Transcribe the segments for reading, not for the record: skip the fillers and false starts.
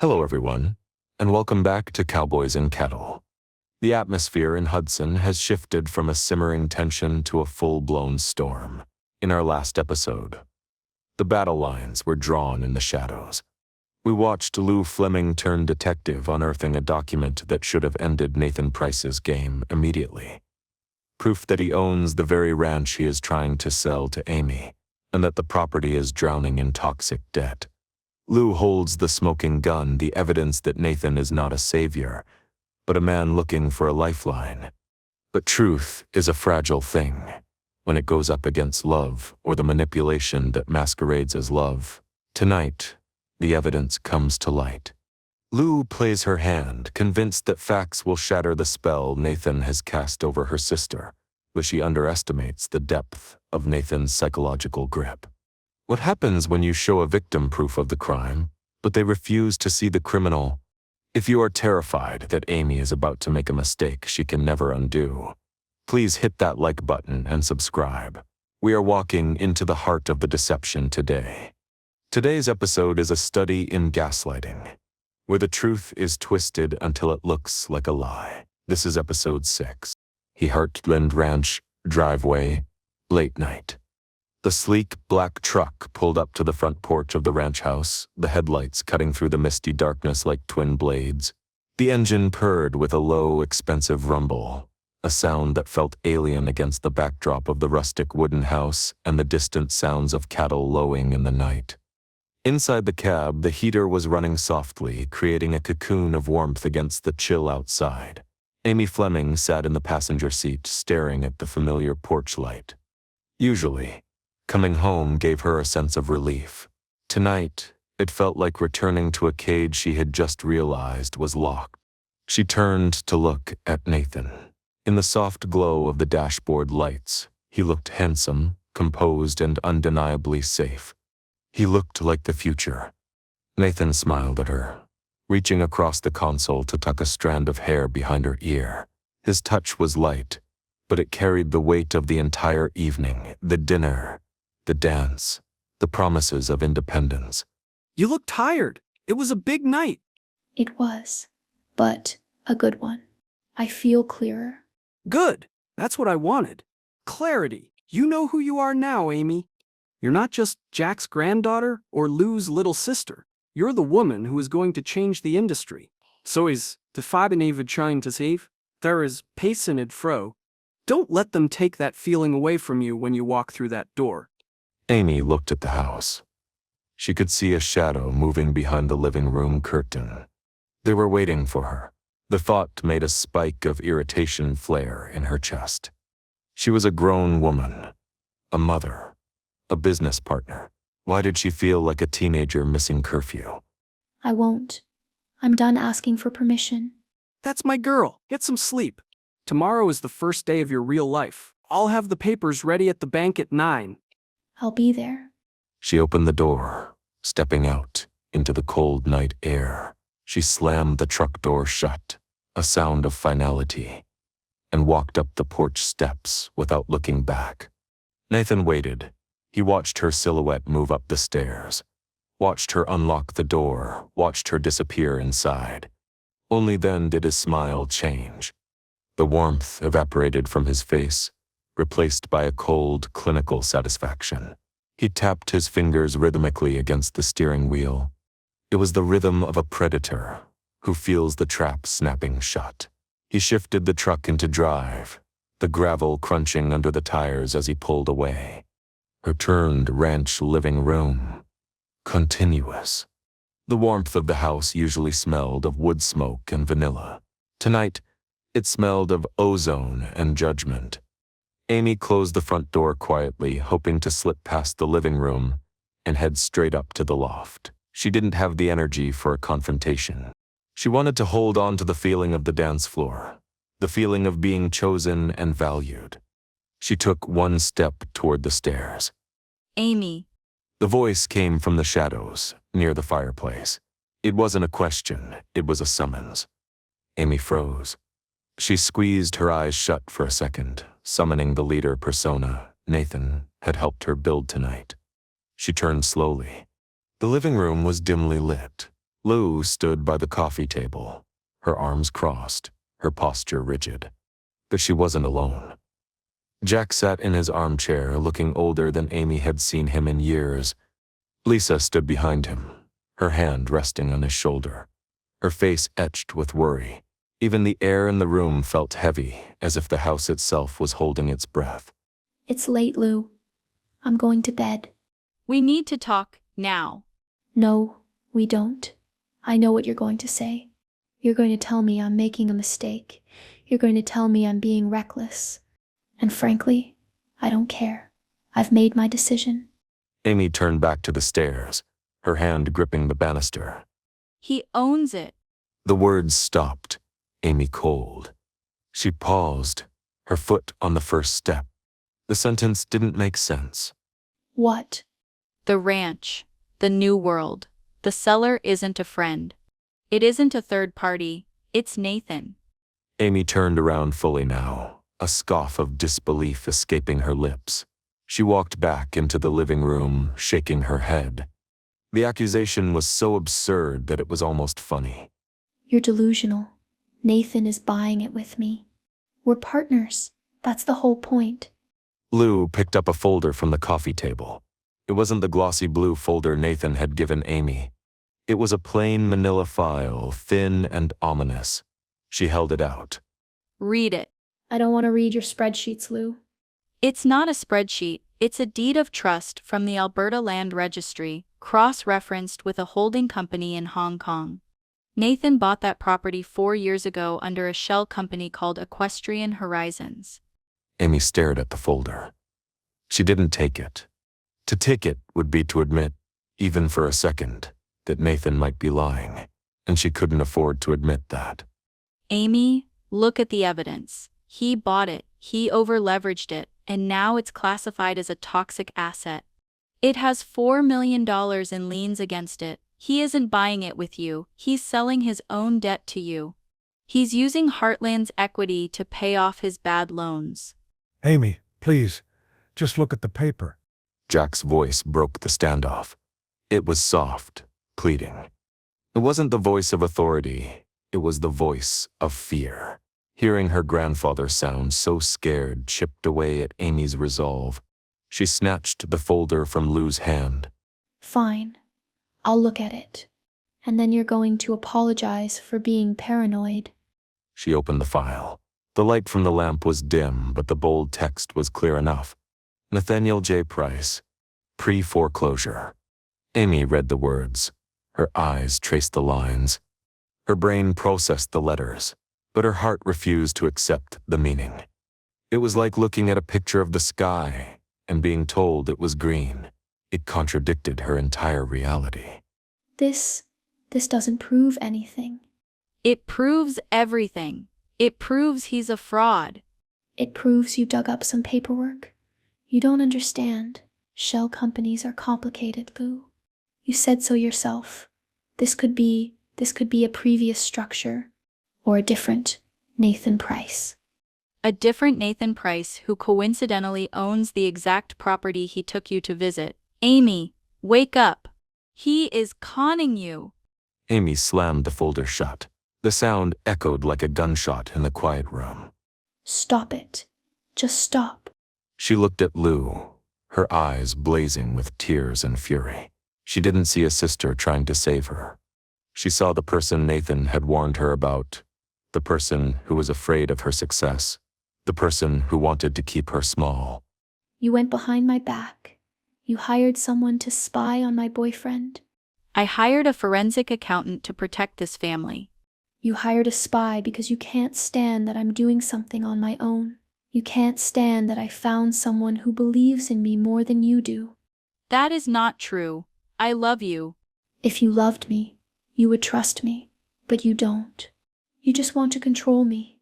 Hello everyone, and welcome back to Cowboys and Cattle. The atmosphere in Hudson has shifted from a simmering tension to a full-blown storm. In our last episode, the battle lines were drawn in the shadows. We watched Lou Fleming turn detective, unearthing a document that should have ended Nathan Price's game immediately. Proof that he owns the very ranch he is trying to sell to Amy, and that the property is drowning in toxic debt. Lou holds the smoking gun, the evidence that Nathan is not a savior, but a man looking for a lifeline. But truth is a fragile thing when it goes up against love or the manipulation that masquerades as love. Tonight, the evidence comes to light. Lou plays her hand, convinced that facts will shatter the spell Nathan has cast over her sister, but she underestimates the depth of Nathan's psychological grip. What happens when you show a victim proof of the crime, but they refuse to see the criminal? If you are terrified that Amy is about to make a mistake she can never undo, please hit that like button and subscribe. We are walking into the heart of the deception today. Today's episode is a study in gaslighting, where the truth is twisted until it looks like a lie. This is episode 6. Heartland Ranch driveway, late night. The sleek, black truck pulled up to the front porch of the ranch house, the headlights cutting through the misty darkness like twin blades. The engine purred with a low, expensive rumble, a sound that felt alien against the backdrop of the rustic wooden house and the distant sounds of cattle lowing in the night. Inside the cab, the heater was running softly, creating a cocoon of warmth against the chill outside. Amy Fleming sat in the passenger seat, staring at the familiar porch light. Usually, coming home gave her a sense of relief. Tonight, it felt like returning to a cage she had just realized was locked. She turned to look at Nathan. In the soft glow of the dashboard lights, he looked handsome, composed, and undeniably safe. He looked like the future. Nathan smiled at her, reaching across the console to tuck a strand of hair behind her ear. His touch was light, but it carried the weight of the entire evening, the dinner, the dance, the promises of independence. You look tired. It was a big night. It was, but a good one. I feel clearer. Good. That's what I wanted. Clarity. You know who you are now, Amy. You're not just Jack's granddaughter or Lou's little sister. You're the woman who is going to change the industry. So is the Fadeneva trying to save? There is Payson Fro. Don't let them take that feeling away from you when you walk through that door. Amy looked at the house. She could see a shadow moving behind the living room curtain. They were waiting for her. The thought made a spike of irritation flare in her chest. She was a grown woman, a mother, a business partner. Why did she feel like a teenager missing curfew? I won't. I'm done asking for permission. That's my girl. Get some sleep. Tomorrow is the first day of your real life. I'll have the papers ready at the bank at 9. I'll be there. She opened the door, stepping out into the cold night air. She slammed the truck door shut, a sound of finality, and walked up the porch steps without looking back. Nathan waited. He watched her silhouette move up the stairs, watched her unlock the door, watched her disappear inside. Only then did his smile change. The warmth evaporated from his face, replaced by a cold, clinical satisfaction. He tapped his fingers rhythmically against the steering wheel. It was the rhythm of a predator who feels the trap snapping shut. He shifted the truck into drive, the gravel crunching under the tires as he pulled away. Her turned ranch living room, continuous. The warmth of the house usually smelled of wood smoke and vanilla. Tonight, it smelled of ozone and judgment. Amy closed the front door quietly, hoping to slip past the living room and head straight up to the loft. She didn't have the energy for a confrontation. She wanted to hold on to the feeling of the dance floor, the feeling of being chosen and valued. She took one step toward the stairs. Amy. The voice came from the shadows, near the fireplace. It wasn't a question, it was a summons. Amy froze. She squeezed her eyes shut for a second, summoning the leader persona Nathan had helped her build tonight. She turned slowly. The living room was dimly lit, Lou stood by the coffee table, her arms crossed, her posture rigid. But she wasn't alone. Jack sat in his armchair, looking older than Amy had seen him in years. Lisa stood behind him, her hand resting on his shoulder, her face etched with worry. Even the air in the room felt heavy, as if the house itself was holding its breath. It's late, Lou. I'm going to bed. We need to talk now. No, we don't. I know what you're going to say. You're going to tell me I'm making a mistake. You're going to tell me I'm being reckless. And frankly, I don't care. I've made my decision. Amy turned back to the stairs, her hand gripping the banister. He owns it. The words stopped, Amy cold. She paused, her foot on the first step. The sentence didn't make sense. What? The ranch. The new world. The seller isn't a friend. It isn't a third party. It's Nathan. Amy turned around fully now, a scoff of disbelief escaping her lips. She walked back into the living room, shaking her head. The accusation was so absurd that it was almost funny. You're delusional. Nathan is buying it with me. We're partners. That's the whole point. Lou picked up a folder from the coffee table. It wasn't the glossy blue folder Nathan had given Amy. It was a plain manila file, thin and ominous. She held it out. Read it. I don't want to read your spreadsheets, Lou. It's not a spreadsheet. It's a deed of trust from the Alberta Land Registry, cross-referenced with a holding company in Hong Kong. Nathan bought that property 4 years ago under a shell company called Equestrian Horizons. Amy stared at the folder. She didn't take it. To take it would be to admit, even for a second, that Nathan might be lying, and she couldn't afford to admit that. Amy, look at the evidence. He bought it, he over-leveraged it, and now it's classified as a toxic asset. It has $4 million in liens against it. He isn't buying it with you, he's selling his own debt to you. He's using Heartland's equity to pay off his bad loans. Amy, please, just look at the paper. Jack's voice broke the standoff. It was soft, pleading. It wasn't the voice of authority, it was the voice of fear. Hearing her grandfather sound so scared chipped away at Amy's resolve. She snatched the folder from Lou's hand. Fine. I'll look at it. And then you're going to apologize for being paranoid. She opened the file. The light from the lamp was dim, but the bold text was clear enough. Nathaniel J. Price, pre-foreclosure. Amy read the words. Her eyes traced the lines. Her brain processed the letters, but her heart refused to accept the meaning. It was like looking at a picture of the sky and being told it was green. It contradicted her entire reality. This doesn't prove anything. It proves everything. It proves he's a fraud. It proves you dug up some paperwork. You don't understand. Shell companies are complicated, Lou. You said so yourself. This could be a previous structure, or a different Nathan Price. A different Nathan Price who coincidentally owns the exact property he took you to visit. Amy, wake up. He is conning you. Amy slammed the folder shut. The sound echoed like a gunshot in the quiet room. Stop it. Just stop. She looked at Lou, her eyes blazing with tears and fury. She didn't see a sister trying to save her. She saw the person Nathan had warned her about, the person who was afraid of her success, the person who wanted to keep her small. You went behind my back. You hired someone to spy on my boyfriend. I hired a forensic accountant to protect this family. You hired a spy because you can't stand that I'm doing something on my own. You can't stand that I found someone who believes in me more than you do. That is not true. I love you. If you loved me, you would trust me, but you don't. You just want to control me.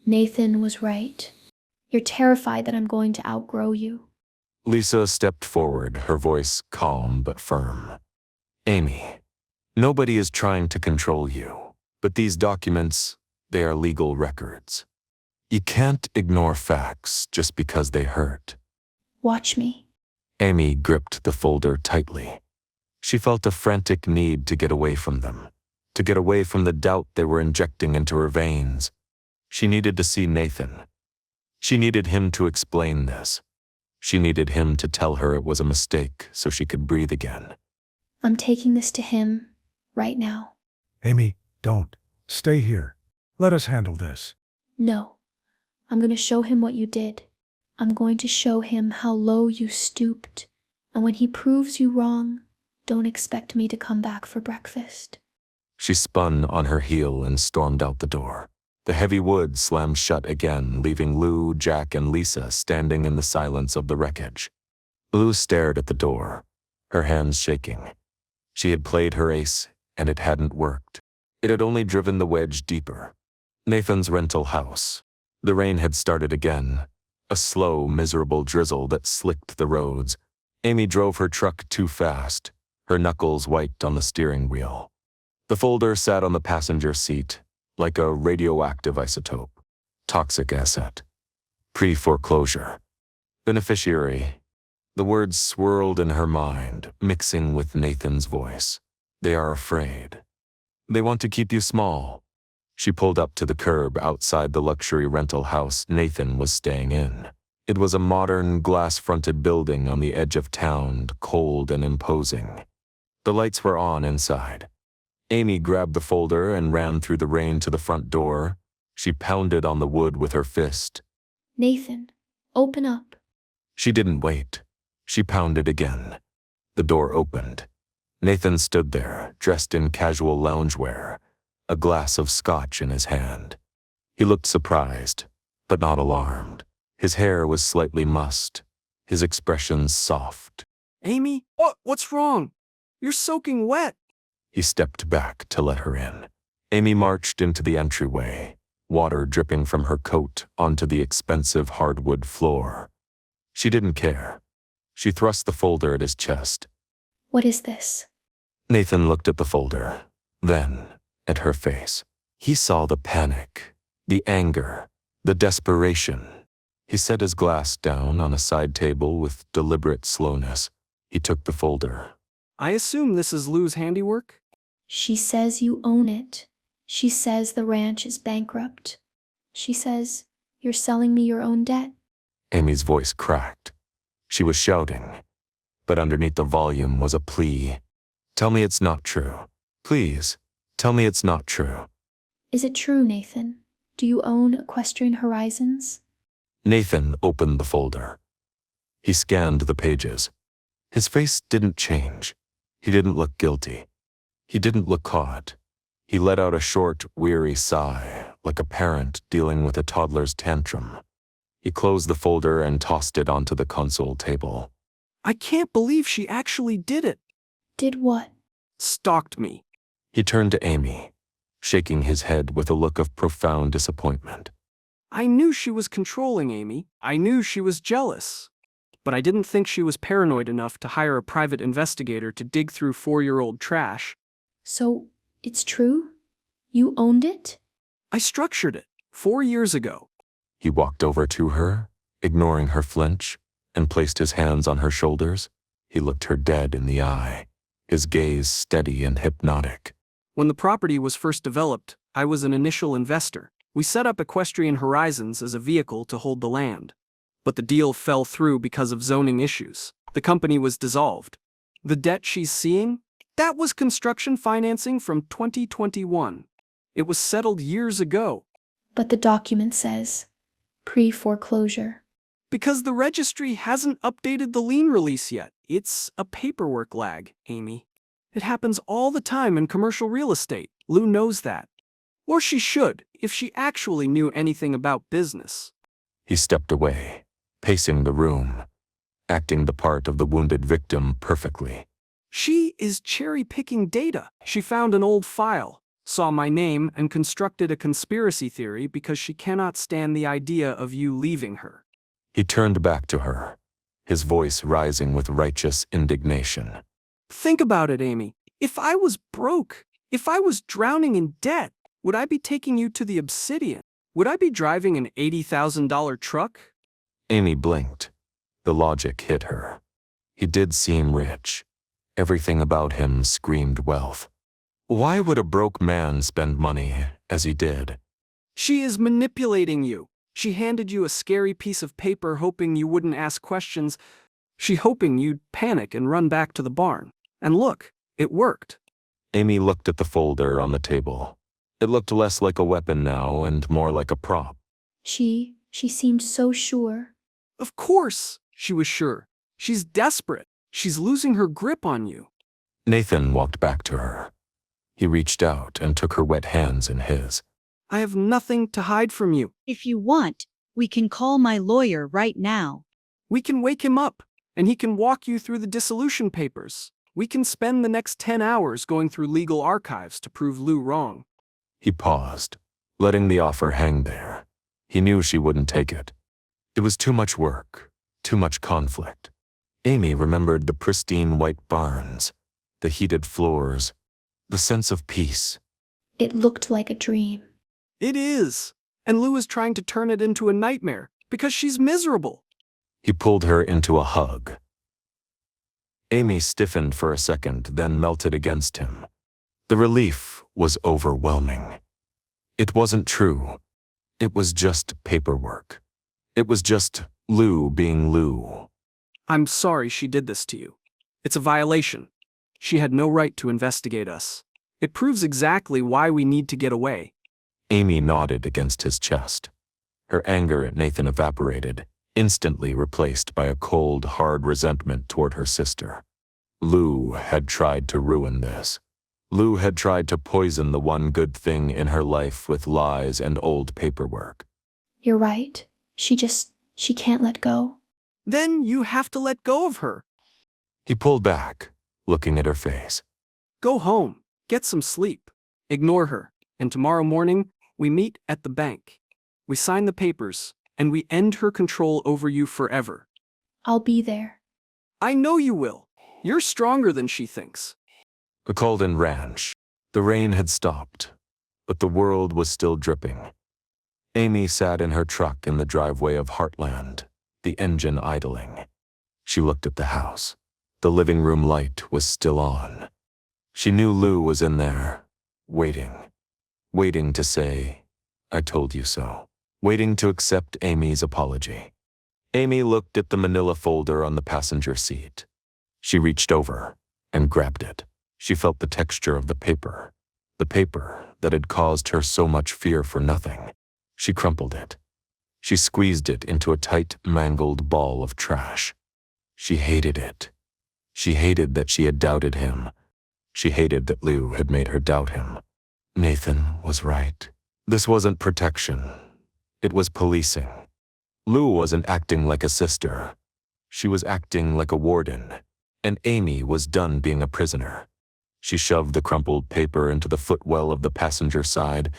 Nathan was right. You're terrified that I'm going to outgrow you. Lisa stepped forward, her voice calm but firm. Amy, nobody is trying to control you, but these documents, they are legal records. You can't ignore facts just because they hurt. Watch me. Amy gripped the folder tightly. She felt a frantic need to get away from them, to get away from the doubt they were injecting into her veins. She needed to see Nathan. She needed him to explain this. She needed him to tell her it was a mistake so she could breathe again. I'm taking this to him right now. Amy, don't. Stay here. Let us handle this. No. I'm going to show him what you did. I'm going to show him how low you stooped. And when he proves you wrong, don't expect me to come back for breakfast. She spun on her heel and stormed out the door. The heavy wood slammed shut again, leaving Lou, Jack, and Lisa standing in the silence of the wreckage. Lou stared at the door, her hands shaking. She had played her ace, and it hadn't worked. It had only driven the wedge deeper. Nathan's rental house. The rain had started again, a slow, miserable drizzle that slicked the roads. Amy drove her truck too fast, her knuckles white on the steering wheel. The folder sat on the passenger seat, like a radioactive isotope. Toxic asset. Pre-foreclosure. Beneficiary. The words swirled in her mind, mixing with Nathan's voice. They are afraid. They want to keep you small. She pulled up to the curb outside the luxury rental house Nathan was staying in. It was a modern, glass-fronted building on the edge of town, cold and imposing. The lights were on inside. Amy grabbed the folder and ran through the rain to the front door. She pounded on the wood with her fist. Nathan, open up. She didn't wait. She pounded again. The door opened. Nathan stood there, dressed in casual loungewear, a glass of scotch in his hand. He looked surprised, but not alarmed. His hair was slightly mussed, his expression soft. Amy, what's wrong? You're soaking wet. He stepped back to let her in. Amy marched into the entryway, water dripping from her coat onto the expensive hardwood floor. She didn't care. She thrust the folder at his chest. What is this? Nathan looked at the folder, then at her face. He saw the panic, the anger, the desperation. He set his glass down on a side table with deliberate slowness. He took the folder. I assume this is Lou's handiwork? She says you own it. She says the ranch is bankrupt. She says you're selling me your own debt. Amy's voice cracked. She was shouting, but underneath the volume was a plea. Tell me it's not true. Please, tell me it's not true. Is it true, Nathan? Do you own Equestrian Horizons? Nathan opened the folder. He scanned the pages. His face didn't change. He didn't look guilty. He didn't look caught. He let out a short, weary sigh, like a parent dealing with a toddler's tantrum. He closed the folder and tossed it onto the console table. I can't believe she actually did it. Did what? Stalked me. He turned to Amy, shaking his head with a look of profound disappointment. I knew she was controlling Amy. I knew she was jealous. But I didn't think she was paranoid enough to hire a private investigator to dig through 4-year-old trash. So, it's true? You owned it? I structured it 4 years ago. He walked over to her, ignoring her flinch, and placed his hands on her shoulders. He looked her dead in the eye, his gaze steady and hypnotic. When the property was first developed, I was an initial investor. We set up Equestrian Horizons as a vehicle to hold the land. But the deal fell through because of zoning issues. The company was dissolved. The debt she's seeing? That was construction financing from 2021. It was settled years ago. But the document says pre-foreclosure. Because the registry hasn't updated the lien release yet. It's a paperwork lag, Amy. It happens all the time in commercial real estate. Lou knows that. Or she should, if she actually knew anything about business. He stepped away, pacing the room, acting the part of the wounded victim perfectly. She is cherry-picking data. She found an old file, saw my name, and constructed a conspiracy theory because she cannot stand the idea of you leaving her. He turned back to her, his voice rising with righteous indignation. Think about it, Amy. If I was broke, if I was drowning in debt, would I be taking you to the Obsidian? Would I be driving an $80,000 truck? Amy blinked. The logic hit her. He did seem rich. Everything about him screamed wealth. Why would a broke man spend money as he did? She is manipulating you. She handed you a scary piece of paper hoping you wouldn't ask questions. She hoping you'd panic and run back to the barn. And look, it worked. Amy looked at the folder on the table. It looked less like a weapon now and more like a prop. She seemed so sure. Of course, she was sure. She's desperate. She's losing her grip on you. Nathan walked back to her. He reached out and took her wet hands in his. I have nothing to hide from you. If you want, we can call my lawyer right now. We can wake him up, and he can walk you through the dissolution papers. We can spend the next 10 hours going through legal archives to prove Lou wrong. He paused, letting the offer hang there. He knew she wouldn't take it. It was too much work, too much conflict. Amy remembered the pristine white barns, the heated floors, the sense of peace. It looked like a dream. It is. And Lou is trying to turn it into a nightmare because she's miserable. He pulled her into a hug. Amy stiffened for a second, then melted against him. The relief was overwhelming. It wasn't true. It was just paperwork. It was just Lou being Lou. I'm sorry she did this to you. It's a violation. She had no right to investigate us. It proves exactly why we need to get away. Amy nodded against his chest. Her anger at Nathan evaporated, instantly replaced by a cold, hard resentment toward her sister. Lou had tried to ruin this. Lou had tried to poison the one good thing in her life with lies and old paperwork. You're right. She can't let go. Then you have to let go of her. He pulled back, looking at her face. Go home, get some sleep, ignore her, and tomorrow morning, we meet at the bank. We sign the papers, and we end her control over you forever. I'll be there. I know you will. You're stronger than she thinks. The Calden Ranch. The rain had stopped, but the world was still dripping. Amy sat in her truck in the driveway of Heartland, the engine idling. She looked at the house. The living room light was still on. She knew Lou was in there, waiting to say, "I told you so," waiting to accept Amy's apology. Amy looked at the manila folder on the passenger seat. She reached over and grabbed it. She felt the texture of the paper that had caused her so much fear for nothing. She crumpled it. She squeezed it into a tight, mangled ball of trash. She hated it. She hated that she had doubted him. She hated that Lou had made her doubt him. Nathan was right. This wasn't protection. It was policing. Lou wasn't acting like a sister. She was acting like a warden, and Amy was done being a prisoner. She shoved the crumpled paper into the footwell of the passenger side,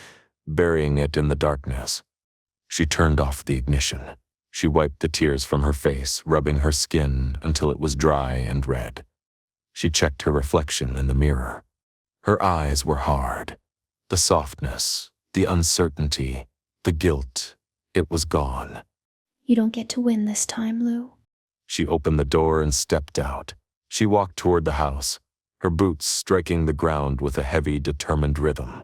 burying it in the darkness. She turned off the ignition. She wiped the tears from her face, rubbing her skin until it was dry and red. She checked her reflection in the mirror. Her eyes were hard. The softness, the uncertainty, the guilt, it was gone. You don't get to win this time, Lou. She opened the door and stepped out. She walked toward the house, her boots striking the ground with a heavy, determined rhythm.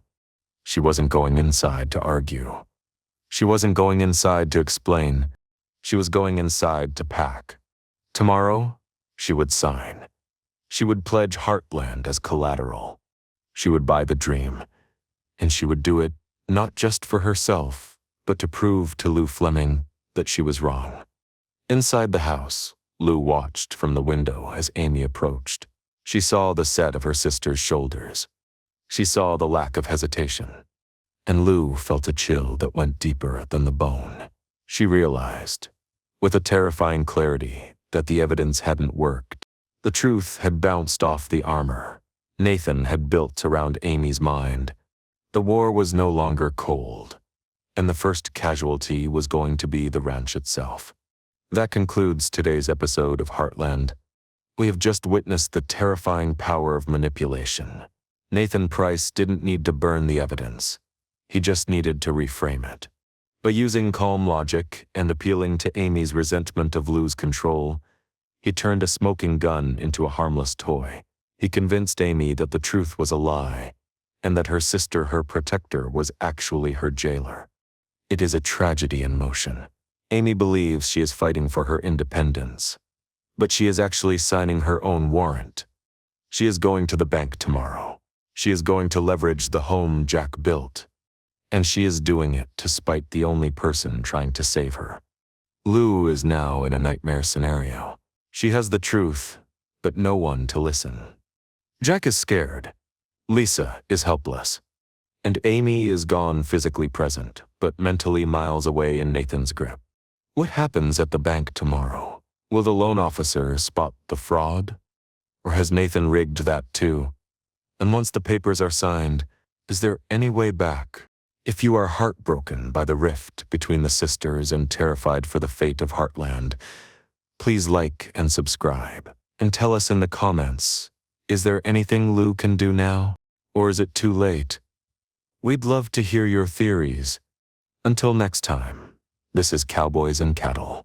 She wasn't going inside to argue. She wasn't going inside to explain. She was going inside to pack. Tomorrow, she would sign. She would pledge Heartland as collateral. She would buy the dream. And she would do it not just for herself, but to prove to Lou Fleming that she was wrong. Inside the house, Lou watched from the window as Amy approached. She saw the set of her sister's shoulders. She saw the lack of hesitation. And Lou felt a chill that went deeper than the bone. She realized, with a terrifying clarity, that the evidence hadn't worked. The truth had bounced off the armor Nathan had built around Amy's mind. The war was no longer cold, and the first casualty was going to be the ranch itself. That concludes today's episode of Heartland. We have just witnessed the terrifying power of manipulation. Nathan Price didn't need to burn the evidence. He just needed to reframe it. By using calm logic and appealing to Amy's resentment of Lou's control, he turned a smoking gun into a harmless toy. He convinced Amy that the truth was a lie, and that her sister, her protector, was actually her jailer. It is a tragedy in motion. Amy believes she is fighting for her independence, but she is actually signing her own warrant. She is going to the bank tomorrow. She is going to leverage the home Jack built, and she is doing it to spite the only person trying to save her. Lou is now in a nightmare scenario. She has the truth, but no one to listen. Jack is scared. Lisa is helpless. And Amy is gone, physically present, but mentally miles away in Nathan's grip. What happens at the bank tomorrow? Will the loan officer spot the fraud? Or has Nathan rigged that too? And once the papers are signed, is there any way back? If you are heartbroken by the rift between the sisters and terrified for the fate of Heartland, please like and subscribe. And tell us in the comments, is there anything Lou can do now? Or is it too late? We'd love to hear your theories. Until next time, this is Cowboys and Cattle.